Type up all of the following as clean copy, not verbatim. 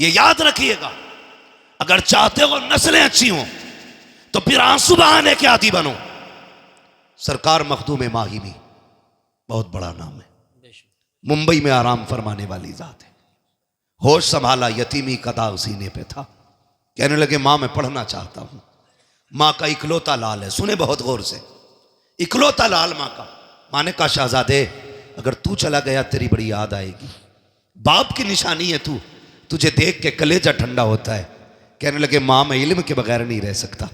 ये याद रखिएगा। अगर चाहते हो नस्लें अच्छी हों तो फिर आंसू बहाने के आदी बनो। सरकार मखदूम माहिमी बहुत बड़ा नाम है, मुंबई में आराम फरमाने वाली जात है। होश संभाला यतीमी कदा सीने पे था। कहने लगे मां मैं पढ़ना चाहता हूं। मां का इकलौता लाल है, सुने बहुत गौर से, इकलौता लाल मां का। मां ने कहा शहजादे अगर तू चला गया तेरी बड़ी याद आएगी। बाप की निशानी है तू, तुझे देख के कलेजा ठंडा होता है। कहने लगे मां मैं इल्म के बगैर नहीं रह सकता,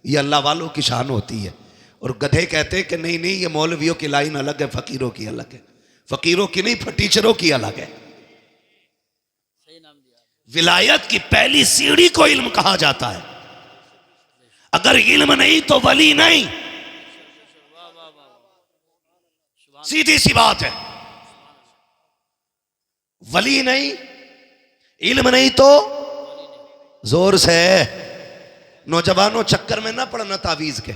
ये अल्लाह वालों की शान होती है। और गधे कहते हैं कि नहीं नहीं ये मौलवियों की लाइन अलग है, फकीरों की अलग है। फकीरों की नहीं टीचरों की अलग है। विलायत की पहली सीढ़ी को इल्म कहा जाता है। अगर इल्म नहीं तो वली नहीं, सीधी सी बात है। वली नहीं, इल्म नहीं तो जोर से। नौजवानों चक्कर में ना पड़ना तावीज के,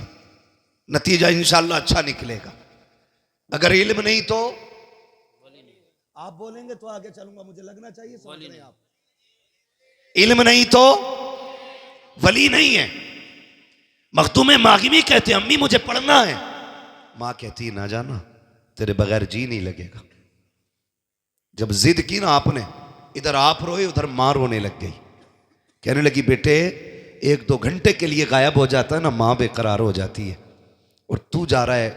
नतीजा इंशाल्लाह अच्छा निकलेगा। अगर इल्म नहीं तो आप बोलेंगे तो आगे चलूंगा, मुझे लगना चाहिए समझ रहे हैं आप। इल्म नहीं तो वली नहीं है। मखदूम मागिमी कहते अम्मी मुझे पढ़ना है। मां कहती ना जाना तेरे बगैर जी नहीं लगेगा। जब जिद की ना आपने, इधर आप रोए उधर मां रोने लग गई। कहने लगी बेटे 1-2 घंटे के लिए गायब हो जाता है ना मां बेकरार हो जाती है। और तू जा रहा है।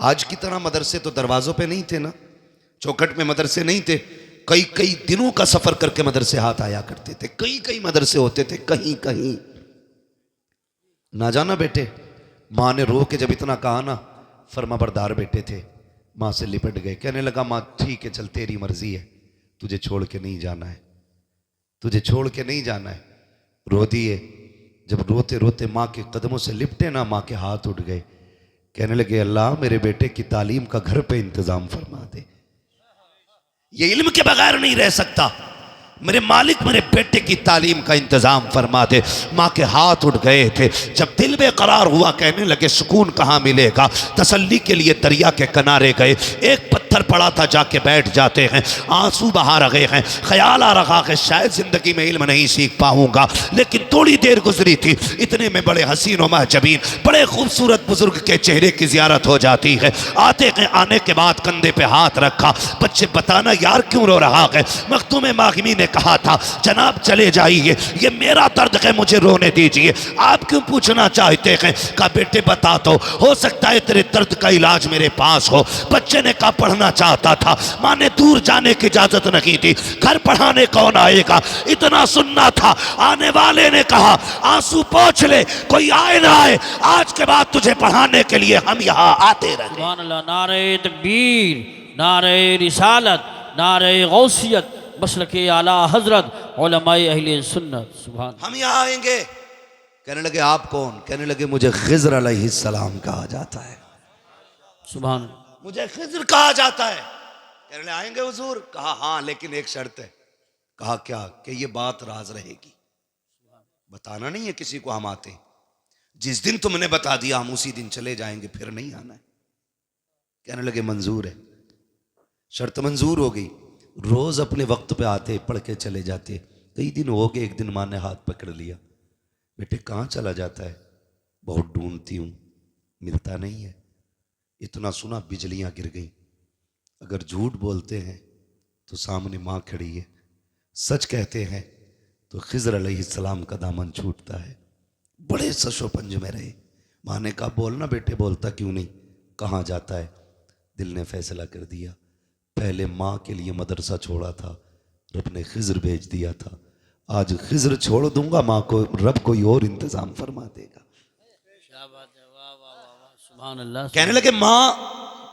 आज की तरह मदरसे तो दरवाजों पे नहीं थे ना, चौखट में मदरसे नहीं थे। कई कई दिनों का सफर करके मदरसे हाथ आया करते थे। कई कई मदरसे होते थे कहीं कहीं। ना जाना बेटे। मां ने रो के जब इतना कहा ना, फर्माबरदार बेटे थे, मां से लिपट गए। कहने लगा मां ठीक है चल तेरी मर्जी है, तुझे छोड़ के नहीं जाना है, तुझे छोड़ के नहीं जाना है। रो दिए। जब रोते रोते मां के कदमों से लिपटे ना, मां के हाथ उठ गए। कहने लगे अल्लाह मेरे बेटे की तालीम का घर पे इंतजाम फरमा दे। ये इल्म के बगैर नहीं रह सकता। मेरे मालिक मेरे बेटे की तालीम का इंतजाम फरमा दे। माँ के हाथ उठ गए थे। जब दिल बेकरार हुआ कहने लगे सुकून कहाँ मिलेगा। तसल्ली के लिए दरिया के किनारे गए। एक पत्थर पड़ा था जाके बैठ जाते हैं। आंसू बहा रहे हैं। ख्याल आ रहा है शायद जिंदगी में इल्म नहीं सीख पाऊंगा। लेकिन थोड़ी देर गुजरी थी, इतने में बड़े हसीन व महजबीन बड़े खूबसूरत बुजुर्ग के चेहरे की जियारत हो जाती है। आते हैं, आने के बाद कंधे पे हाथ रखा। बच्चे बताना यार क्यों रो रहा है। मखदूम मागिमी ने कहा था जनाब चले जाइए, ये मेरा दर्द है, मुझे रोने दीजिए। आप क्यों पूछना चाहते हैं। कहा बेटे बता तो, हो सकता है तेरे दर्द का इलाज मेरे पास हो। बच्चे ने कहा पढ़ना चाहता था। मां ने दूर जाने की इजाजत नहीं दी। घर पढ़ाने कौन आएगा, इतना सुनना था। आने वाले ने कहा आंसू पोंछ ले, कोई आए ना आए, आज के बाद तुझे पढ़ाने के लिए हम यहाँ आते रहे। सुभान अल्लाह। नारे तकबीर, नारे रिसालत, नारे गौसियत, मसलके आला हजरत उलमाए अहले सुन्नत। सुभान। हम यहाँ आएंगे। कहने लगे आप कौन। कहने लगे मुझे खिज़्र अलैहिस्सलाम कहा जाता है। सुभान। मुझे खिज़्र कहा जाता है। कहने लगे आएंगे हुजूर। कहा हाँ लेकिन एक शर्त है। कहा क्या। कि ये बात राज रहेगी, बताना नहीं है किसी को हम आते। जिस दिन तुमने बता दिया हम उसी दिन चले जाएंगे, फिर नहीं आना है। कहने लगे मंजूर है। शर्त मंजूर हो गई। रोज अपने वक्त पे आते, पढ़ के चले जाते। कई दिन हो गए, एक दिन मां ने हाथ पकड़ लिया। बेटे कहाँ चला जाता है। बहुत ढूंढती हूं, मिलता नहीं है। इतना सुना बिजलियां गिर गई। अगर झूठ बोलते हैं तो सामने मां खड़ी है, सच कहते हैं तो खिज़्र अलैहिस्सलाम का दामन छूटता है। बड़े सशो पंज में रहे। मां ने कहा बोलना बेटे। बोलता क्यों नहीं। कहाँ जाता है। दिल ने फैसला कर दिया, पहले माँ के लिए मदरसा छोड़ा था, रब ने खिज़्र भेज दिया था। आज खिज़्र छोड़ दूंगा, माँ को रब कोई और इंतजाम फरमा देगा। सुभान अल्लाह। कहने लगे माँ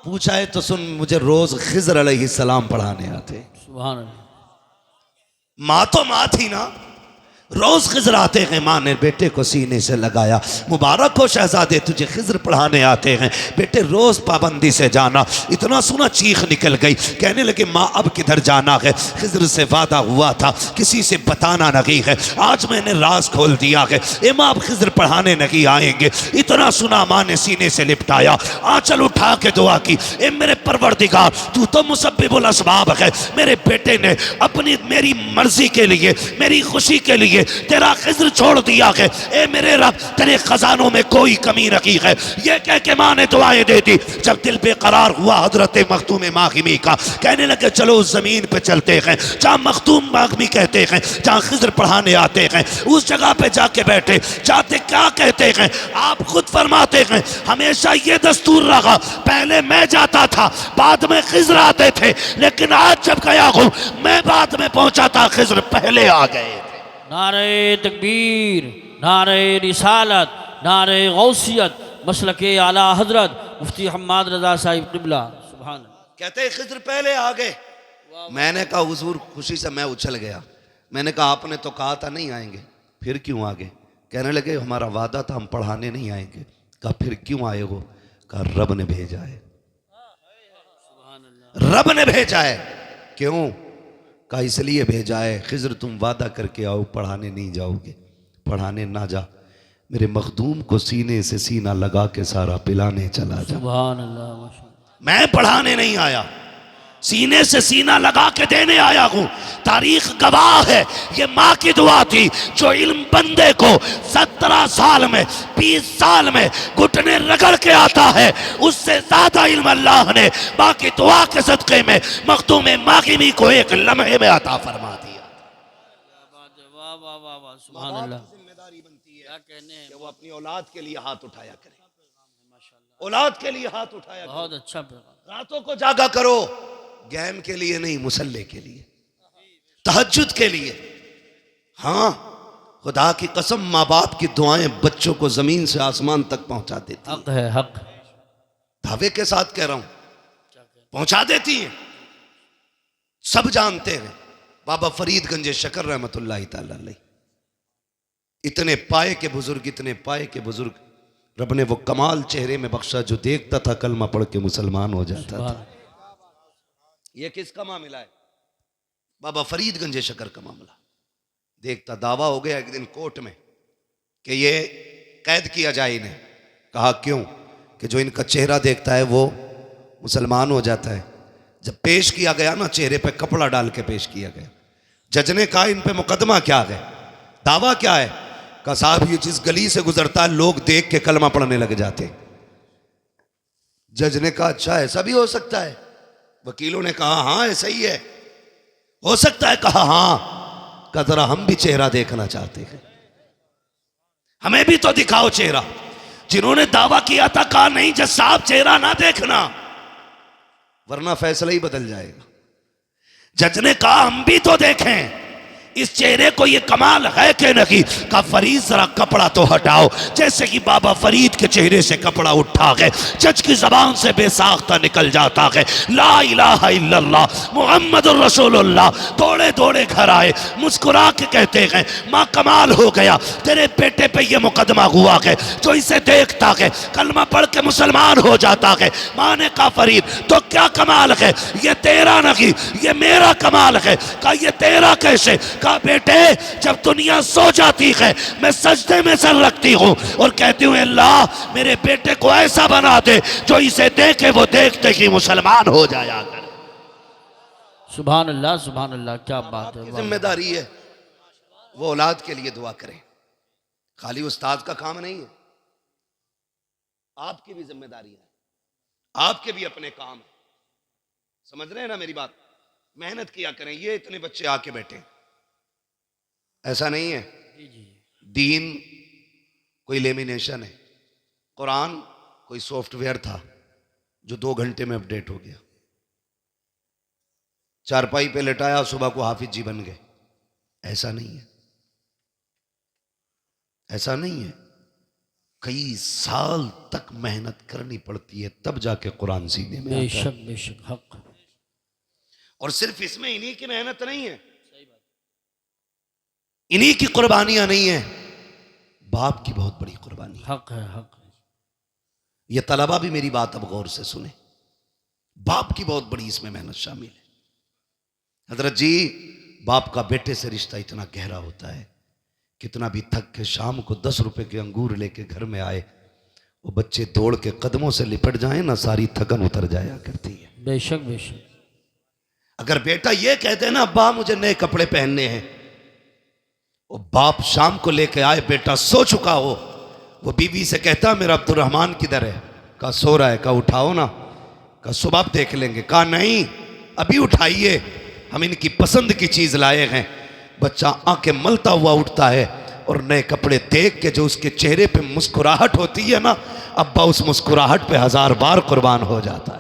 पूछा है तो सुन, मुझे रोज खिज़्र अलैहिस्सलाम पढ़ाने आते। सुभान अल्लाह। माँ तो माँ थी ना, रोज खिजर आते हैं, माँ ने बेटे को सीने से लगाया, मुबारक हो शहजादे तुझे खिजर पढ़ाने आते हैं, बेटे रोज पाबंदी से जाना। इतना सुना चीख निकल गई, कहने लगे माँ अब किधर जाना है, खिजर से वादा हुआ था किसी से बताना नहीं है, आज मैंने राज खोल दिया है, ए माँ अब खिजर पढ़ाने नहीं आएंगे। इतना सुना माँ ने सीने से लिपटाया, आंचल उठा के दुआ की, ए मेरे परवरदिगार तू तो मुसब्बिबुल असबाब है, मेरे बेटे ने अपनी मेरी मर्जी के लिए मेरी खुशी के लिए तेरा खिजर छोड़ दिया है, ए मेरे रब तेरे खजानों में कोई कमी नहीं है। ये कह के माँ ने दुआएं दे दी। जब दिल बेकरार हुआ हजरत मखदूम मागिमी का, कहने लगे चलो उस जमीन पे चलते हैं जहाँ मखदूम मागिमी कहते हैं, जहाँ खिजर पढ़ाने आते हैं, उस जगह पे जाके बैठे। जाते क्या कहते हैं, आप खुद फरमाते हैं हमेशा ये दस्तूर रहा, पहले मैं जाता था बाद में खिजर आते थे, लेकिन आज जब गया हूँ मैं बाद में पहुंचा था, खिजर पहले आ गए। नारे तकबीर, नारे रिसालत, नारे गौसियत, मसलके आला हजरत मुफ्ती हम्माद रजा साहिब क़िबला। सुभान अल्लाह। कहते हैं खिजर पहले आ गए। मैंने कहा हुजूर, खुशी से मैं उछल गया। मैंने कहा आपने तो कहा था नहीं आएंगे, फिर क्यों आ गए? कहने लगे हमारा वादा था हम पढ़ाने नहीं आएंगे। कहा फिर क्यों आए हो? कहा रब ने भेजा है, रब ने भेजा है। क्यों? कहा इसलिए भेजा है, खिजर तुम वादा करके आओ पढ़ाने नहीं जाओगे, पढ़ाने ना जा, मेरे मखदूम को सीने से सीना लगा के सारा पिलाने चला जा। सुभान अल्लाह, माशाअल्लाह। मैं पढ़ाने नहीं आया, सीने से सीना लगा के देने आया हूं। तारीख गवाह है, ये माँ की दुआ थी जो इल्म बंदे को 17 साल में 20 साल में घुटने रगड़ के आता है, उससे ज्यादा इल्म अल्लाह ने माँ की दुआ के सदक़े में मखदूम मागिमी को एक लम्हे में अता फरमा दिया। वाह वाह वाह वाह, सुभान अल्लाह। जिम्मेदारी बनती है क्या कहने हैं, कि वो अपनी औलाद के लिए हाथ उठाया करे, औलाद के लिए हाथ उठाया करे। बहुत अच्छा पैगाम। रातों को जागा करो, गेम के लिए नहीं, मुसल्ले के लिए, तहज्जुद के लिए। हाँ, खुदा की कसम माँ बाप की दुआएं बच्चों को जमीन से आसमान तक पहुंचा देती हैं। हक है, हक। दावे के साथ कह रहा हूं, पहुंचा देती हैं। सब जानते हैं बाबा फरीदगंज शकर रहमतुल्लाह तआला अलैह, इतने पाए के बुजुर्ग, इतने पाए के बुजुर्ग, रब ने वो कमाल चेहरे में बख्शा जो देखता था कलमा पढ़ के मुसलमान हो जाता था। ये किसका मामला है? बाबा फरीदगंज शकर का मामला। देखता, दावा हो गया एक दिन कोर्ट में कि ये कैद किया जाए इन्हें। कहा क्यों? कि जो इनका चेहरा देखता है वो मुसलमान हो जाता है। जब पेश किया गया ना, चेहरे पे कपड़ा डाल के पेश किया गया। जज ने कहा इन पे मुकदमा क्या है, दावा क्या है? कहा साहब ये जिस गली से गुजरता है लोग देख के कलमा पढ़ने लग जाते। जज ने कहा अच्छा ऐसा भी हो सकता है? वकीलों ने कहा हाँ ऐसा ही है, हो सकता है। कहा हाँ। कहा जरा हम भी चेहरा देखना चाहते हैं, हमें भी तो दिखाओ चेहरा। जिन्होंने दावा किया था कहा नहीं जज साहब चेहरा ना देखना वरना फैसला ही बदल जाएगा। जज ने कहा हम भी तो देखें इस चेहरे को, ये कमाल है कि नहीं? का फरीद जरा कपड़ा तो हटाओ। जैसे कि बाबा फरीद के चेहरे से कपड़ा उठा गए, जज की जबान से बेसाख्ता निकल जाता है ला इलाहा इल्लल्लाह मुहम्मदुर रसूलुल्लाह। दौड़े दौड़े घर आए, मुस्कुरा के कहते हैं माँ कमाल हो गया, तेरे बेटे पे ये मुकदमा हुआ है, जो इसे देखता है कलमा पढ़ के मुसलमान हो जाता है। माँ ने कहा फरीद तो क्या कमाल है? ये तेरा नहीं, ये मेरा कमाल है। कहा ये तेरा कैसे? कहा बेटे जब दुनिया सो जाती है मैं सजदे में सर रखती हूँ और कहती हूँ अल्लाह मेरे बेटे को ऐसा बना दे जो इसे देखे वो देखते ही मुसलमान हो जाया करे। सुभान अल्लाह, सुभान अल्लाह, क्या बात है। जिम्मेदारी है वो औलाद के लिए दुआ करें, खाली उस्ताद का काम नहीं है, आपकी भी जिम्मेदारी है, आपके भी अपने काम है। समझ रहे हैं ना मेरी बात? मेहनत किया करें। ये इतने बच्चे आके बैठे, ऐसा नहीं है दीन कोई लेमिनेशन है, कुरान कोई सॉफ्टवेयर था जो 2 घंटे में अपडेट हो गया। चारपाई पे लेटाया सुबह को हाफिज जी बन गए, ऐसा नहीं है, ऐसा नहीं है। कई साल तक मेहनत करनी पड़ती है तब जाके कुरान सीने में आता है। बेशक बेशक, हक। और सिर्फ इसमें इन्हीं की मेहनत नहीं है, इन्हीं की कुर्बानियां नहीं है, बाप की बहुत बड़ी कुर्बानी है। हक है, हक है। ये तलबा भी मेरी बात अब गौर से सुने, बाप की बहुत बड़ी इसमें मेहनत शामिल है। हजरत जी, बाप का बेटे से रिश्ता इतना गहरा होता है, कितना भी थक के शाम को 10 रुपए के अंगूर लेके घर में आए, वो बच्चे दौड़ के कदमों से लिपट जाए ना, सारी थकन उतर जाया करती है। बेशक बेशक। अगर बेटा ये कहते हैं ना, अब्बा मुझे नए कपड़े पहनने हैं, वो बाप शाम को लेके आए, बेटा सो चुका हो, वो बीवी से कहता मेरा अब्दुर्रहमान किधर है? कहा सो रहा है। कहा उठाओ ना। कहा सुबह देख लेंगे। कहा नहीं, अभी उठाइए, हम इनकी पसंद की चीज लाए हैं। बच्चा आंखें मलता हुआ उठता है और नए कपड़े देख के जो उसके चेहरे पे मुस्कुराहट होती है ना, अब्बा उस मुस्कुराहट पे 1000 बार कुर्बान हो जाता है।